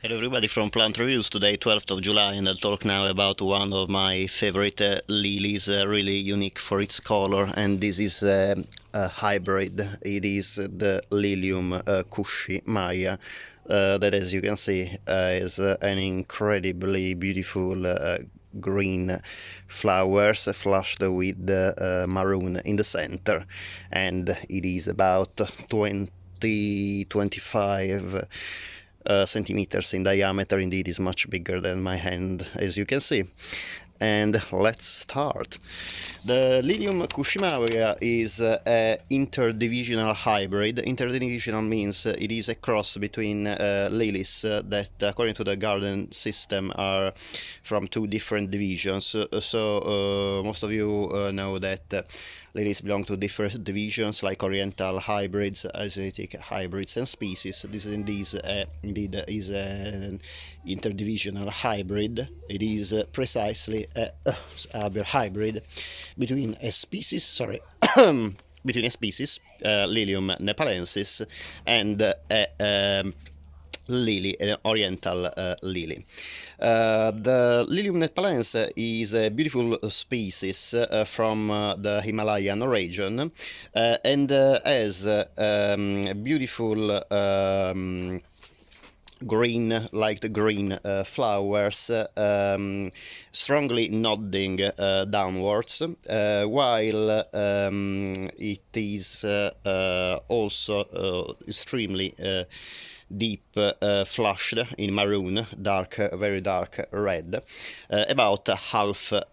Hello everybody from Plant Reviews, today 12th of July, and I'll talk now about one of my favorite lilies, really unique for its color, and this is a hybrid. It is the Lilium Kushi Maya, that, as you can see, is an incredibly beautiful green flowers flushed with maroon in the center, and it is about 25 centimeters in diameter. Indeed, is much bigger than my hand, as you can see. And let's start. The Lilium Kushi Maya is an interdivisional hybrid. Interdivisional means it is a cross between lilies that, according to the garden system, are from two different divisions. Most of you know that lilies belong to different divisions like oriental hybrids, Asiatic hybrids, and species. This indeed is an interdivisional hybrid. It is precisely a hybrid between a species, between a species, Lilium nepalensis, and lily, an oriental lily. The Lilium nepalense is a beautiful species from the Himalayan region, and has beautiful green, light green flowers, strongly nodding downwards, while it is also extremely deep flushed in maroon, dark, very dark red. About half the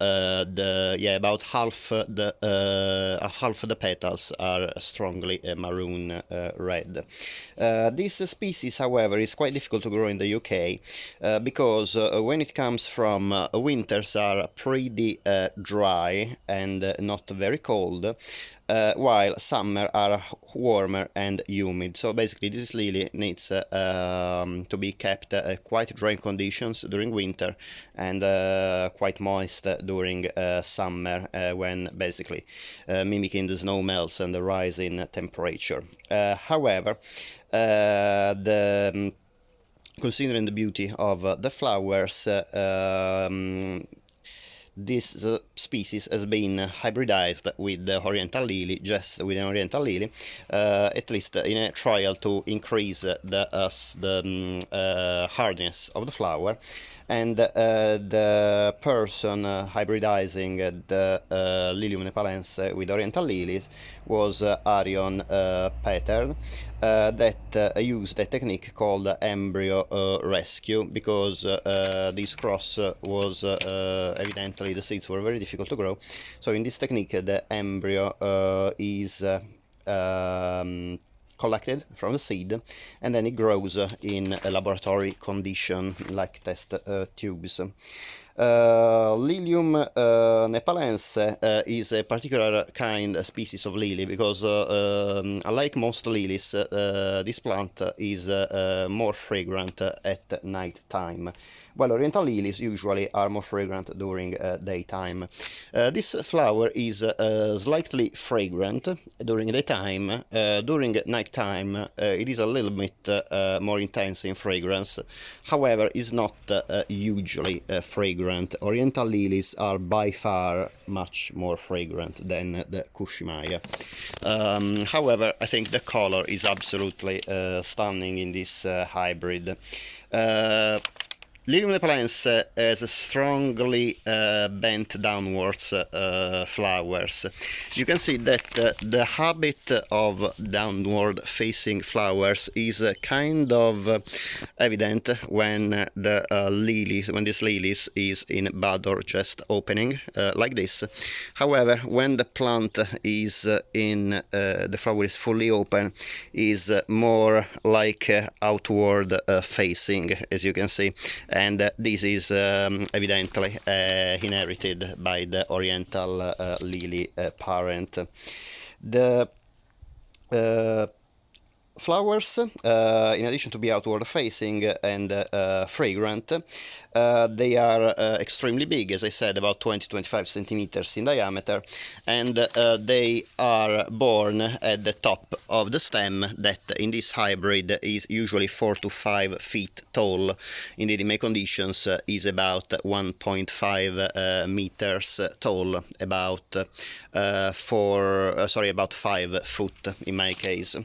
petals are strongly maroon red. This species, however, is quite difficult to grow in the UK because when it comes from winters are pretty dry and not very cold, while summer are warmer and humid. So basically this lily needs to be kept quite dry conditions during winter and quite moist during summer, when basically mimicking the snow melts and the rise in temperature. However, considering the beauty of the flowers, this species has been hybridized with the oriental lily, just with an oriental lily, at least in a trial to increase the hardness of the flower. And the person hybridizing the Lilium nepalense with oriental lilies was Arion Pattern, that used a technique called embryo rescue, because this cross was evidently the seeds were very difficult to grow. So in this technique, the embryo is collected from the seed, and then it grows in a laboratory condition like test tubes. Lilium nepalense is a particular species of lily because, unlike most lilies, this plant is more fragrant at night time, while oriental lilies usually are more fragrant during daytime. This flower is slightly fragrant during daytime. During nighttime, it is a little bit more intense in fragrance. However, is not hugely fragrant. Oriental lilies are by far much more fragrant than the Kushi Maya. However, I think the color is absolutely stunning in this hybrid. Lilium nepalense has strongly bent downwards flowers. You can see that the habit of downward facing flowers is kind of evident when this lilies is in bud or just opening, like this. However, when the plant is the flower is fully open, is more like outward facing, as you can see. And this is evidently inherited by the oriental lily parent. The flowers, in addition to be outward facing and fragrant, they are extremely big, as I said, about 20-25 centimeters in diameter, and they are born at the top of the stem that in this hybrid is usually 4 to 5 feet tall. Indeed, in my conditions is about 1.5 meters tall, about about 5 foot in my case.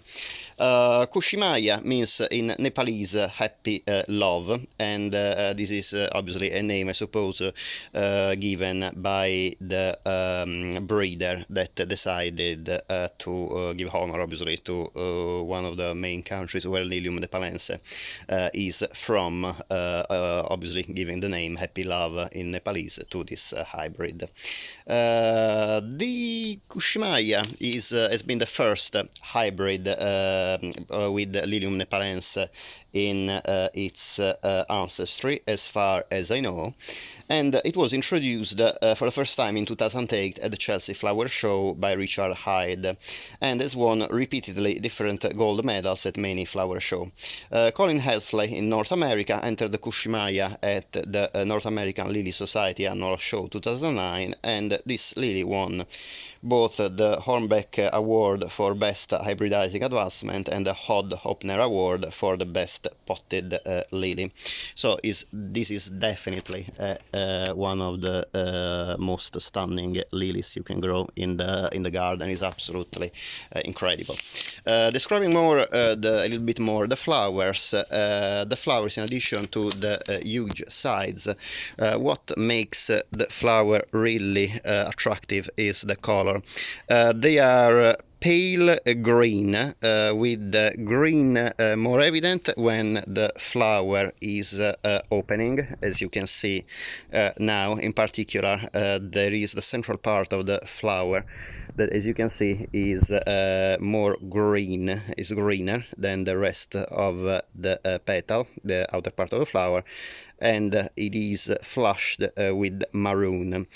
Kushi Maya means in Nepalese happy love, and this is obviously a name, I suppose, given by the breeder that decided to give honor, obviously, to one of the main countries where Lilium nepalense is from, obviously giving the name happy love in Nepalese to this hybrid. The Kushi Maya has been the first hybrid with Lilium nepalense in its ancestry, as far as I know, and it was introduced for the first time in 2008 at the Chelsea Flower Show by Richard Hyde, and has won repeatedly different gold medals at many flower shows. Colin Helsley in North America entered the Kushi Maya at the North American Lily Society Annual Show 2009, and this lily won both the Hornbeck Award for Best Hybridizing Advancement and the Hod Hopner Award for the Best Potted Lily. So this is definitely one of the most stunning lilies you can grow in the garden. Is absolutely incredible. Describing more a little bit more the flowers. The flowers, in addition to the huge size, what makes the flower really attractive is the color. They are pale green, with the green more evident when the flower is opening, as you can see now. In particular, there is the central part of the flower that, as you can see, is more green, is greener than the rest of the petal, the outer part of the flower, and it is flushed with maroon.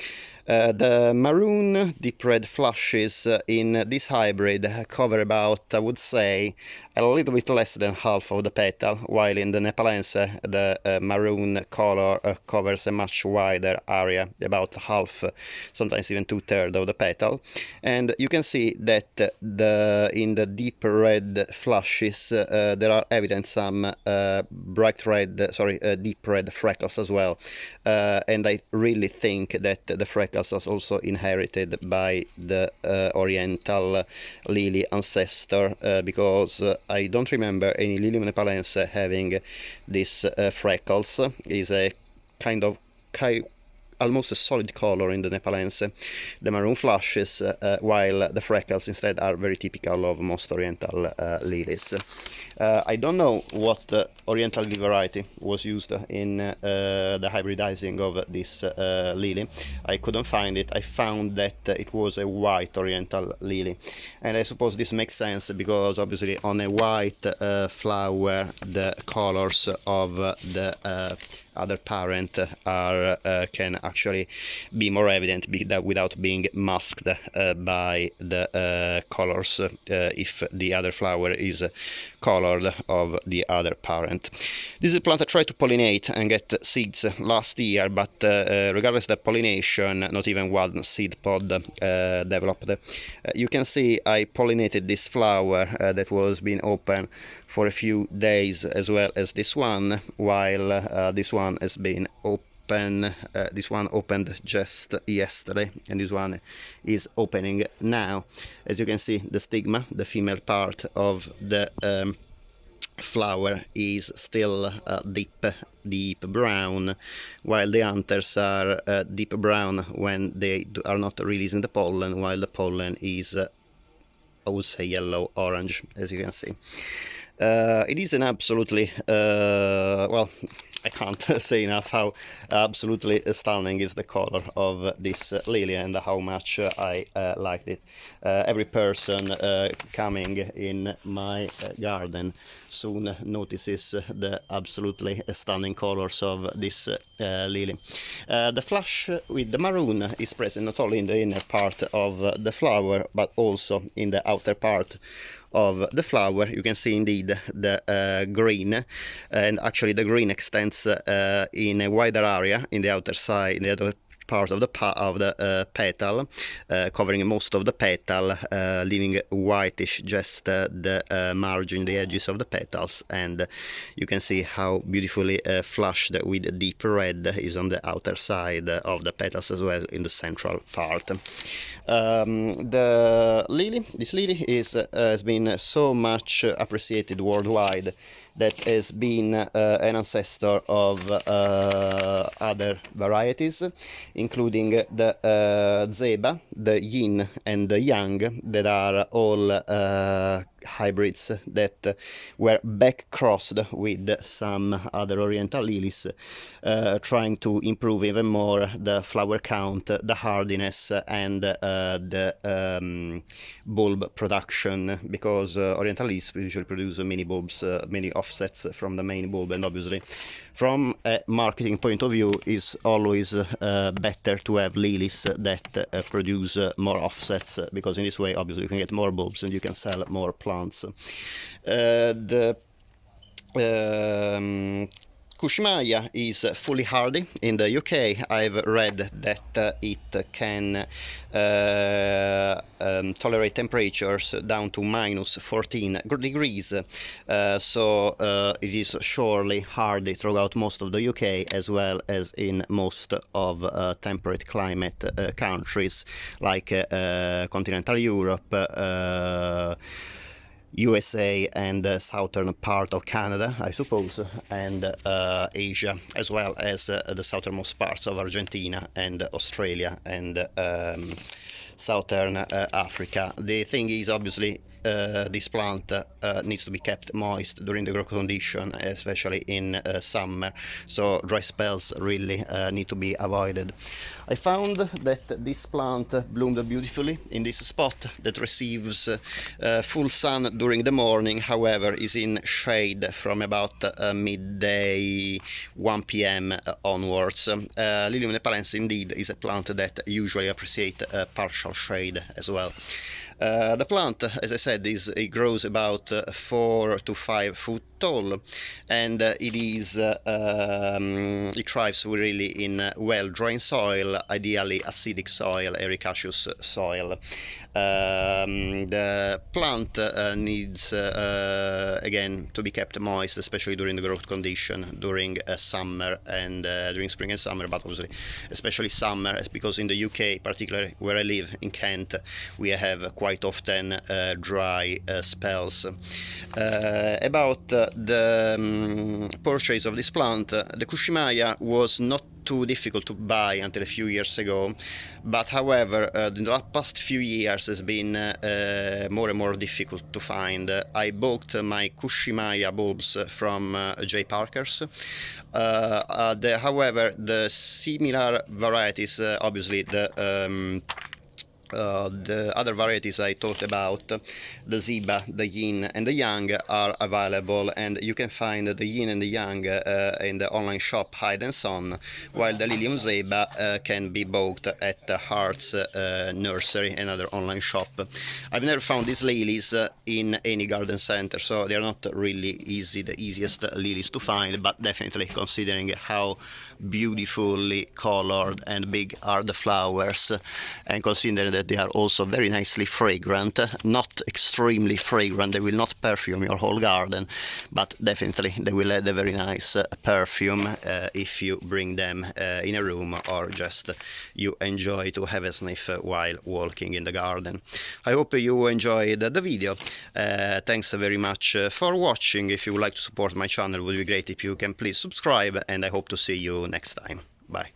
The maroon deep red flushes in this hybrid cover about, I would say, a little bit less than half of the petal, while in the nepalense the maroon color covers a much wider area, about half, sometimes even 2/3 of the petal. And you can see that in the deep red flushes there are evident some deep red freckles as well, and I really think that the freckles are also inherited by the oriental lily ancestor, because I don't remember any Lilium nepalense having these freckles. Is a kind of almost a solid color in the nepalense, the maroon flushes, while the freckles instead are very typical of most oriental lilies. I don't know what oriental lily variety was used in the hybridizing of this lily. I couldn't find it. I found that it was a white oriental lily, and I suppose this makes sense because obviously on a white flower the colors of the other parent are can actually be more evident without being masked by the colors if the other flower is colored of the other parent. This is a plant I tried to pollinate and get seeds last year, but regardless of the pollination, not even one seed pod developed. You can see I pollinated this flower that was being open for a few days, as well as this one, while this one has been open. This one opened just yesterday, and this one is opening now. As you can see, the stigma, the female part of the flower, is still deep brown, while the anthers are deep brown when they are not releasing the pollen, while the pollen is I would say yellow-orange, as you can see. It is an absolutely, well, I can't say enough how absolutely stunning is the color of this lily and how much I liked it. Every person coming in my garden soon notices the absolutely stunning colors of this lily. The flush with the maroon is present not only in the inner part of the flower but also in the outer part of the flower. You can see indeed the green, and actually the green extends in a wider area in the outer side, in the other part of the petal, covering most of the petal, leaving whitish just the margin, the edges of the petals, and you can see how beautifully flushed with deep red is on the outer side of the petals as well in the central part. This lily has been so much appreciated worldwide that has been an ancestor of other varieties, including the zeba, the yin and the yang, that are all hybrids that were back crossed with some other oriental lilies, trying to improve even more the flower count, the hardiness, and the bulb production, because oriental lilies usually produce many bulbs, many offsets from the main bulb, and obviously from a marketing point of view is always better to have lilies that produce more offsets, because in this way obviously you can get more bulbs and you can sell more plants. The Kushi Maya is fully hardy in the UK. I've read that it can tolerate temperatures down to -14 degrees, so it is surely hardy throughout most of the UK as well as in most of temperate climate countries like continental Europe, USA and the southern part of Canada, I suppose, and Asia, as well as the southernmost parts of Argentina and Australia and southern Africa. The thing is, obviously, this plant needs to be kept moist during the growth condition, especially in summer, so dry spells really need to be avoided. I found that this plant bloomed beautifully in this spot that receives full sun during the morning, however is in shade from about midday 1 p.m. onwards. Lilium nepalense indeed is a plant that usually appreciates partial shade as well. The plant, as I said, it grows about 4 to 5 foot tall, and it thrives really in well-drained soil, ideally acidic soil, ericaceous soil. The plant needs again to be kept moist, especially during the growth condition during summer and during spring and summer, but obviously especially summer, because in the UK, particularly where I live in Kent, we have quite often dry spells. About the purchase of this plant, the Kushi Maya was not too difficult to buy until a few years ago, but however in the past few years has been more and more difficult to find. I bought my Kushi Maya bulbs from J. Parker's. However, the similar varieties, obviously the other varieties I talked about, the Zeba, the Yin and the Yang, are available, and you can find the Yin and the Yang in the online shop Hide and Son, while the Lilium Zeba can be bought at the Hearts Nursery, another online shop. I've never found these lilies in any garden center, so they are not really the easiest lilies to find, but definitely considering how beautifully colored and big are the flowers, and considering that they are also very nicely fragrant, not extremely fragrant, they will not perfume your whole garden, but definitely they will add a very nice perfume if you bring them in a room or just you enjoy to have a sniff while walking in the garden. I hope you enjoyed the video. Thanks very much for watching. If you would like to support my channel, it would be great if you can please subscribe, and I hope to see you next time. Bye.